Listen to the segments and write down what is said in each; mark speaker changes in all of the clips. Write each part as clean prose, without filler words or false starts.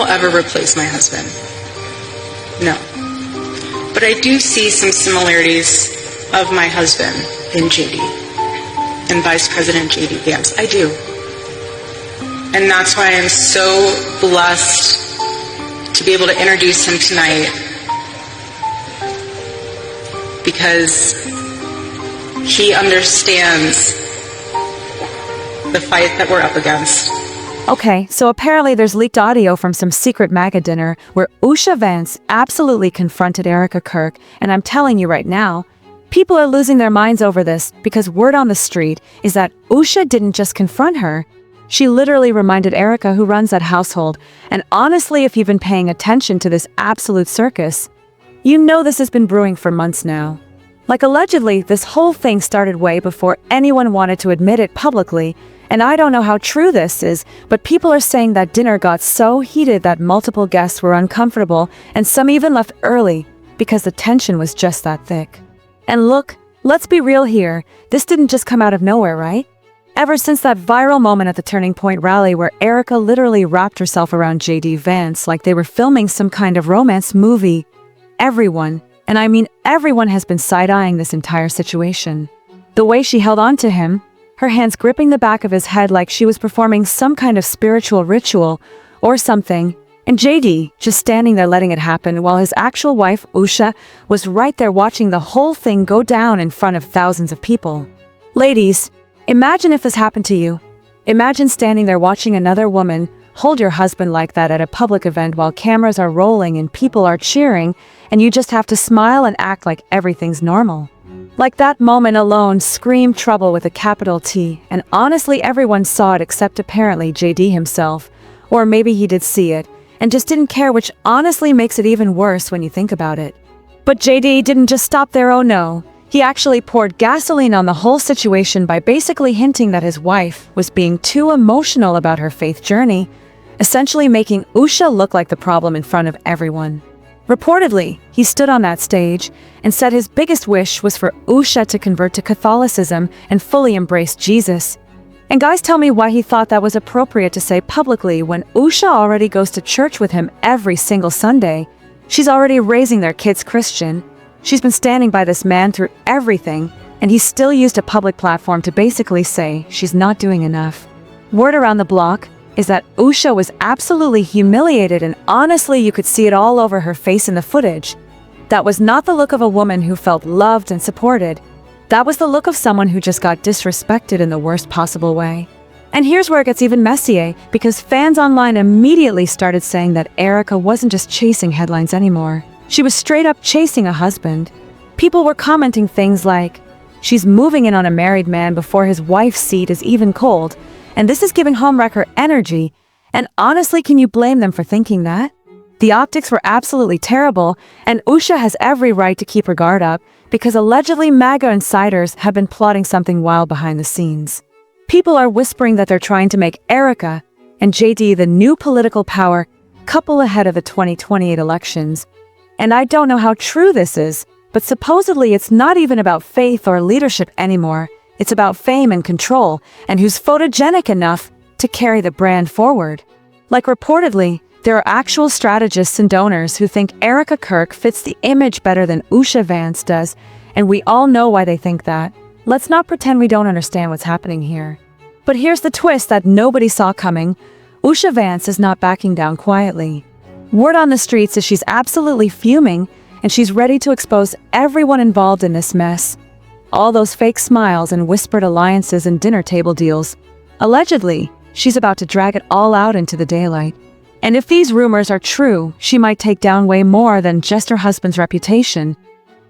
Speaker 1: will ever replace my husband. No. But I do see some similarities of my husband in JD and Vice President JD Vance. I do. And that's why I'm so blessed to be able to introduce him tonight, because he understands the fight that we're up against.
Speaker 2: Okay, so apparently there's leaked audio from some secret MAGA dinner where Usha Vance absolutely confronted Erika Kirk, and I'm telling you right now, people are losing their minds over this because word on the street is that Usha didn't just confront her, she literally reminded Erika who runs that household, and honestly, if you've been paying attention to this absolute circus, you know this has been brewing for months now. Like allegedly, this whole thing started way before anyone wanted to admit it publicly, and I don't know how true this is, but people are saying that dinner got so heated that multiple guests were uncomfortable, and some even left early because the tension was just that thick. And look, let's be real here, this didn't just come out of nowhere, right? Ever since that viral moment at the Turning Point rally where Erika literally wrapped herself around JD Vance like they were filming some kind of romance movie, everyone, and I mean everyone, has been side-eyeing this entire situation. The way she held on to him, her hands gripping the back of his head like she was performing some kind of spiritual ritual or something, and JD just standing there letting it happen while his actual wife, Usha, was right there watching the whole thing go down in front of thousands of people. Ladies, imagine if this happened to you. Imagine standing there watching another woman hold your husband like that at a public event while cameras are rolling and people are cheering, and you just have to smile and act like everything's normal. Like that moment alone screamed trouble with a capital T, and honestly everyone saw it except apparently JD himself. Or maybe he did see it, and just didn't care, which honestly makes it even worse when you think about it. But JD didn't just stop there, oh no. He actually poured gasoline on the whole situation by basically hinting that his wife was being too emotional about her faith journey, essentially making Usha look like the problem in front of everyone. Reportedly, he stood on that stage and said his biggest wish was for Usha to convert to Catholicism and fully embrace Jesus. And guys, tell me why he thought that was appropriate to say publicly when Usha already goes to church with him every single Sunday. She's already raising their kids Christian. She's been standing by this man through everything, and he still used a public platform to basically say she's not doing enough. Word around the block is that Usha was absolutely humiliated, and honestly you could see it all over her face in the footage. That was not the look of a woman who felt loved and supported. That was the look of someone who just got disrespected in the worst possible way. And here's where it gets even messier, because fans online immediately started saying that Erika wasn't just chasing headlines anymore. She was straight up chasing a husband. People were commenting things like, she's moving in on a married man before his wife's seat is even cold, and this is giving homewrecker energy. And honestly, can you blame them for thinking that? The optics were absolutely terrible, and Usha has every right to keep her guard up, because allegedly MAGA insiders have been plotting something wild behind the scenes. People are whispering that they're trying to make Erika and JD the new political power couple ahead of the 2028 elections. And I don't know how true this is, but supposedly it's not even about faith or leadership anymore. It's about fame and control, and who's photogenic enough to carry the brand forward. Like reportedly, there are actual strategists and donors who think Erika Kirk fits the image better than Usha Vance does, and we all know why they think that. Let's not pretend we don't understand what's happening here. But here's the twist that nobody saw coming. Usha Vance is not backing down quietly. Word on the streets is she's absolutely fuming, and she's ready to expose everyone involved in this mess. All those fake smiles and whispered alliances and dinner table deals. Allegedly, she's about to drag it all out into the daylight. And if these rumors are true, she might take down way more than just her husband's reputation.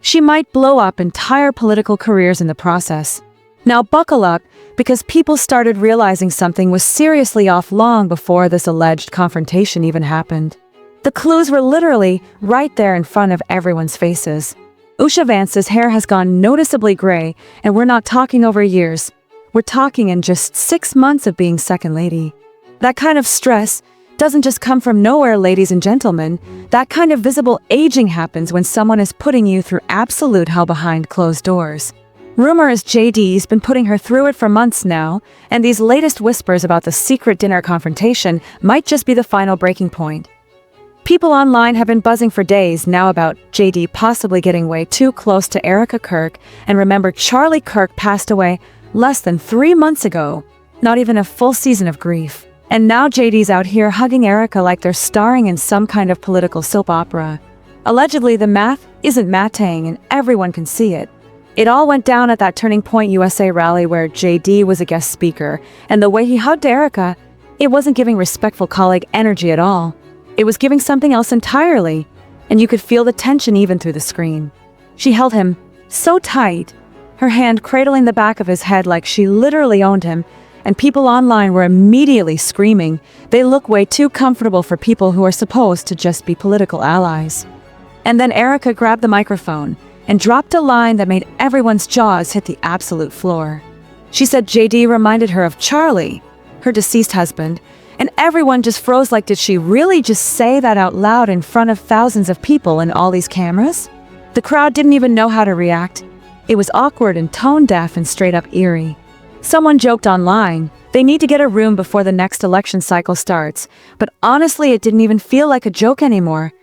Speaker 2: She might blow up entire political careers in the process. Now buckle up, because people started realizing something was seriously off long before this alleged confrontation even happened. The clues were literally right there in front of everyone's faces. Usha Vance's hair has gone noticeably gray, and we're not talking over years. We're talking in just 6 months of being second lady. That kind of stress doesn't just come from nowhere, ladies and gentlemen. That kind of visible aging happens when someone is putting you through absolute hell behind closed doors. Rumor is JD's been putting her through it for months now, and these latest whispers about the secret dinner confrontation might just be the final breaking point. People online have been buzzing for days now about JD possibly getting way too close to Erika Kirk, and remember, Charlie Kirk passed away less than 3 months ago. Not even a full season of grief. And now JD's out here hugging Erika like they're starring in some kind of political soap opera. Allegedly, the math isn't mattering and everyone can see it. It all went down at that Turning Point USA rally where JD was a guest speaker, and the way he hugged Erika, it wasn't giving respectful colleague energy at all. It was giving something else entirely, and you could feel the tension even through the screen. She held him so tight, her hand cradling the back of his head like she literally owned him, and people online were immediately screaming, they look way too comfortable for people who are supposed to just be political allies. And then Erika grabbed the microphone and dropped a line that made everyone's jaws hit the absolute floor. She said JD reminded her of Charlie, her deceased husband, and everyone just froze like, did she really just say that out loud in front of thousands of people and all these cameras? The crowd didn't even know how to react. It was awkward and tone-deaf and straight-up eerie. Someone joked online, they need to get a room before the next election cycle starts, but honestly it didn't even feel like a joke anymore.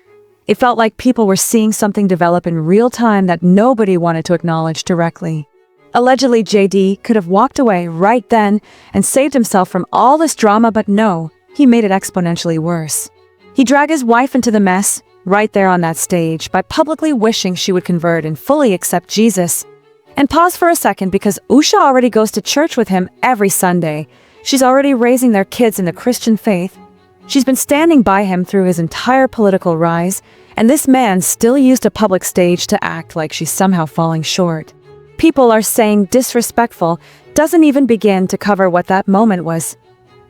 Speaker 2: It felt like people were seeing something develop in real time that nobody wanted to acknowledge directly. Allegedly, JD could have walked away right then and saved himself from all this drama, but no, he made it exponentially worse. He dragged his wife into the mess, right there on that stage, by publicly wishing she would convert and fully accept Jesus. And pause for a second, because Usha already goes to church with him every Sunday. She's already raising their kids in the Christian faith. She's been standing by him through his entire political rise, and this man still used a public stage to act like she's somehow falling short. People are saying disrespectful doesn't even begin to cover what that moment was,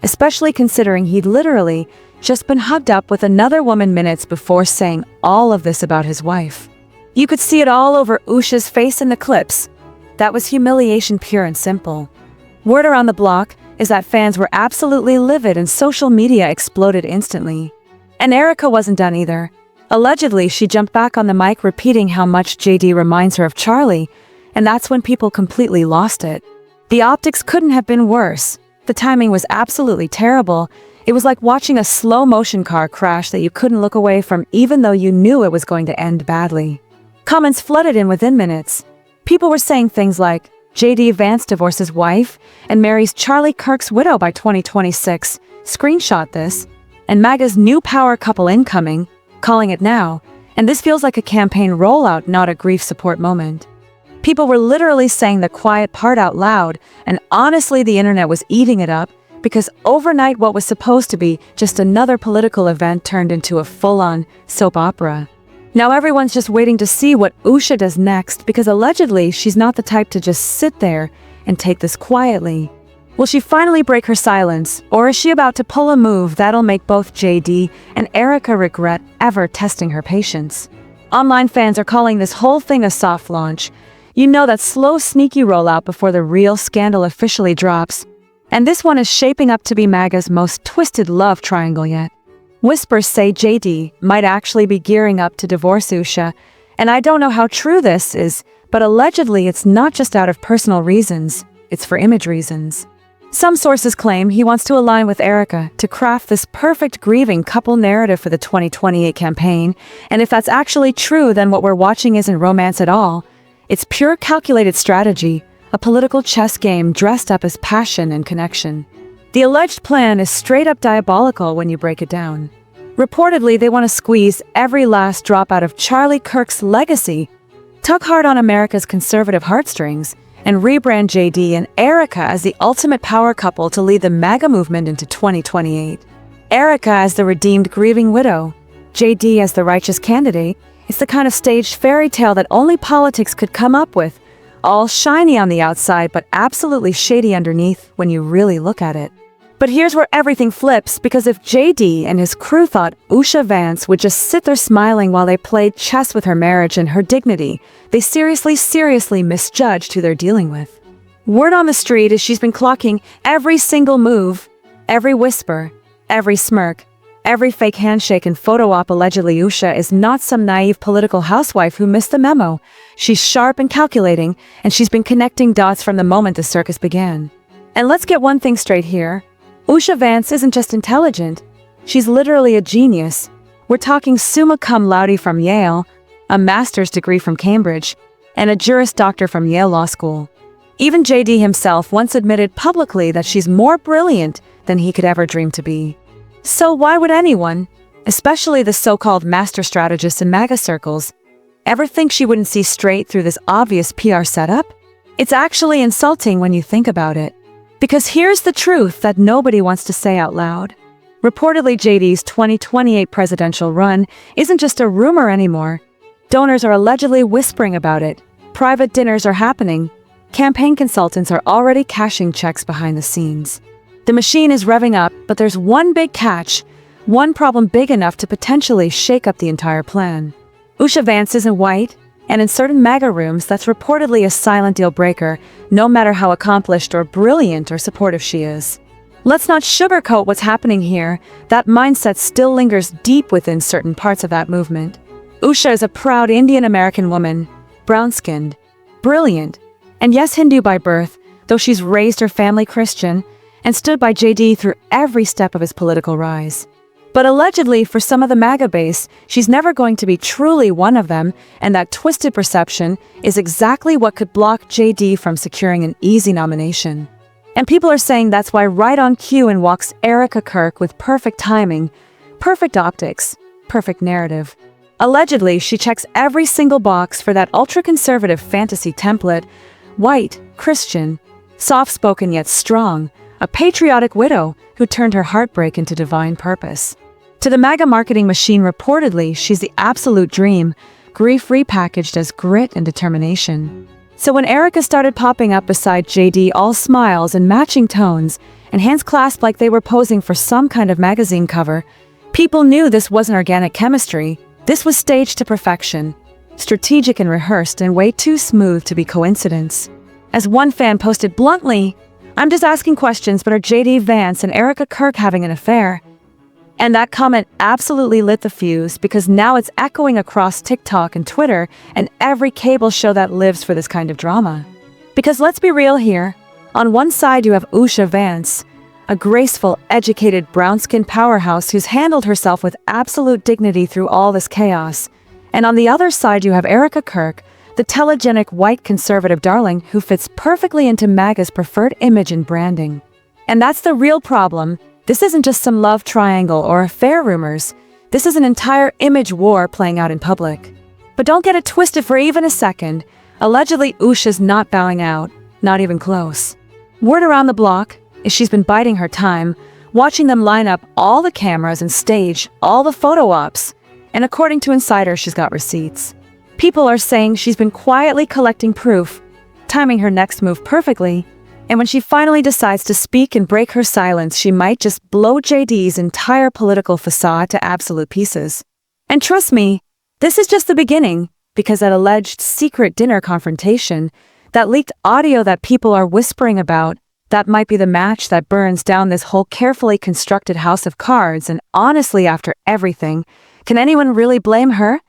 Speaker 2: especially considering he'd literally just been hugged up with another woman minutes before saying all of this about his wife. You could see it all over Usha's face in the clips. That was humiliation pure and simple. Word around the block is that fans were absolutely livid and social media exploded instantly. And Erika wasn't done either. Allegedly, she jumped back on the mic repeating how much JD reminds her of Charlie, and that's when people completely lost it. The optics couldn't have been worse. The timing was absolutely terrible. It was like watching a slow-motion car crash that you couldn't look away from even though you knew it was going to end badly. Comments flooded in within minutes. People were saying things like, J.D. Vance divorces wife and marries Charlie Kirk's widow by 2026, screenshot this, and MAGA's new power couple incoming, calling it now, and this feels like a campaign rollout, not a grief support moment. People were literally saying the quiet part out loud, and honestly the internet was eating it up, because overnight what was supposed to be just another political event turned into a full-on soap opera. Now everyone's just waiting to see what Usha does next, because allegedly she's not the type to just sit there and take this quietly. Will she finally break her silence, or is she about to pull a move that'll make both JD and Erika regret ever testing her patience? Online fans are calling this whole thing a soft launch. You know, that slow, sneaky rollout before the real scandal officially drops. And this one is shaping up to be MAGA's most twisted love triangle yet. Whispers say JD might actually be gearing up to divorce Usha, and I don't know how true this is, but allegedly it's not just out of personal reasons, it's for image reasons. Some sources claim he wants to align with Erika to craft this perfect grieving couple narrative for the 2028 campaign, and if that's actually true, then what we're watching isn't romance at all. It's pure calculated strategy, a political chess game dressed up as passion and connection. The alleged plan is straight up diabolical when you break it down. Reportedly, they want to squeeze every last drop out of Charlie Kirk's legacy, tug hard on America's conservative heartstrings, and rebrand JD and Erika as the ultimate power couple to lead the MAGA movement into 2028. Erika as the redeemed grieving widow, JD as the righteous candidate. It's the kind of staged fairy tale that only politics could come up with, all shiny on the outside but absolutely shady underneath when you really look at it. But here's where everything flips, because if JD and his crew thought Usha Vance would just sit there smiling while they played chess with her marriage and her dignity, they seriously misjudged who they're dealing with. Word on the street is she's been clocking every single move, every whisper, every smirk, every fake handshake and photo op. Allegedly, Usha is not some naive political housewife who missed the memo. She's sharp and calculating, and she's been connecting dots from the moment the circus began. And let's get one thing straight here. Usha Vance isn't just intelligent. She's literally a genius. We're talking summa cum laude from Yale, a master's degree from Cambridge, and a Juris Doctor from Yale Law School. Even JD himself once admitted publicly that she's more brilliant than he could ever dream to be. So why would anyone, especially the so-called master strategists in MAGA circles, ever think she wouldn't see straight through this obvious PR setup? It's actually insulting when you think about it. Because here's the truth that nobody wants to say out loud. Reportedly, JD's 2028 presidential run isn't just a rumor anymore. Donors are allegedly whispering about it. Private dinners are happening. Campaign consultants are already cashing checks behind the scenes. The machine is revving up, but there's one big catch, one problem big enough to potentially shake up the entire plan. Usha Vance isn't white, and in certain MAGA rooms, that's reportedly a silent deal breaker, no matter how accomplished or brilliant or supportive she is. Let's not sugarcoat what's happening here. That mindset still lingers deep within certain parts of that movement. Usha is a proud Indian-American woman, brown-skinned, brilliant, and yes, Hindu by birth, though she's raised her family Christian and stood by JD through every step of his political rise. But allegedly, for some of the MAGA base, she's never going to be truly one of them, and that twisted perception is exactly what could block JD from securing an easy nomination. And people are saying that's why right on cue in walks Erika Kirk with perfect timing, perfect optics, perfect narrative. Allegedly, she checks every single box for that ultra-conservative fantasy template: white, Christian, soft-spoken yet strong, a patriotic widow who turned her heartbreak into divine purpose. To the MAGA marketing machine, reportedly, she's the absolute dream, grief repackaged as grit and determination. So when Erika started popping up beside JD, all smiles and matching tones, and hands clasped like they were posing for some kind of magazine cover, people knew this wasn't organic chemistry. This was staged to perfection, strategic and rehearsed, and way too smooth to be coincidence. As one fan posted bluntly, "I'm just asking questions, but are JD Vance and Erika Kirk having an affair?" And that comment absolutely lit the fuse, because now it's echoing across TikTok and Twitter and every cable show that lives for this kind of drama. Because let's be real here. On one side you have Usha Vance, a graceful, educated, brown-skinned powerhouse who's handled herself with absolute dignity through all this chaos. And on the other side you have Erika Kirk, the telegenic white conservative darling who fits perfectly into MAGA's preferred image and branding. And that's the real problem. This isn't just some love triangle or affair rumors. This is an entire image war playing out in public. But don't get it twisted for even a second. Allegedly, Usha's not bowing out, not even close. Word around the block is she's been biding her time, watching them line up all the cameras and stage all the photo ops. And according to insiders, she's got receipts. People are saying she's been quietly collecting proof, timing her next move perfectly. And when she finally decides to speak and break her silence, she might just blow JD's entire political facade to absolute pieces. And trust me, this is just the beginning, because that alleged secret dinner confrontation, that leaked audio that people are whispering about, that might be the match that burns down this whole carefully constructed house of cards. And honestly, after everything, can anyone really blame her?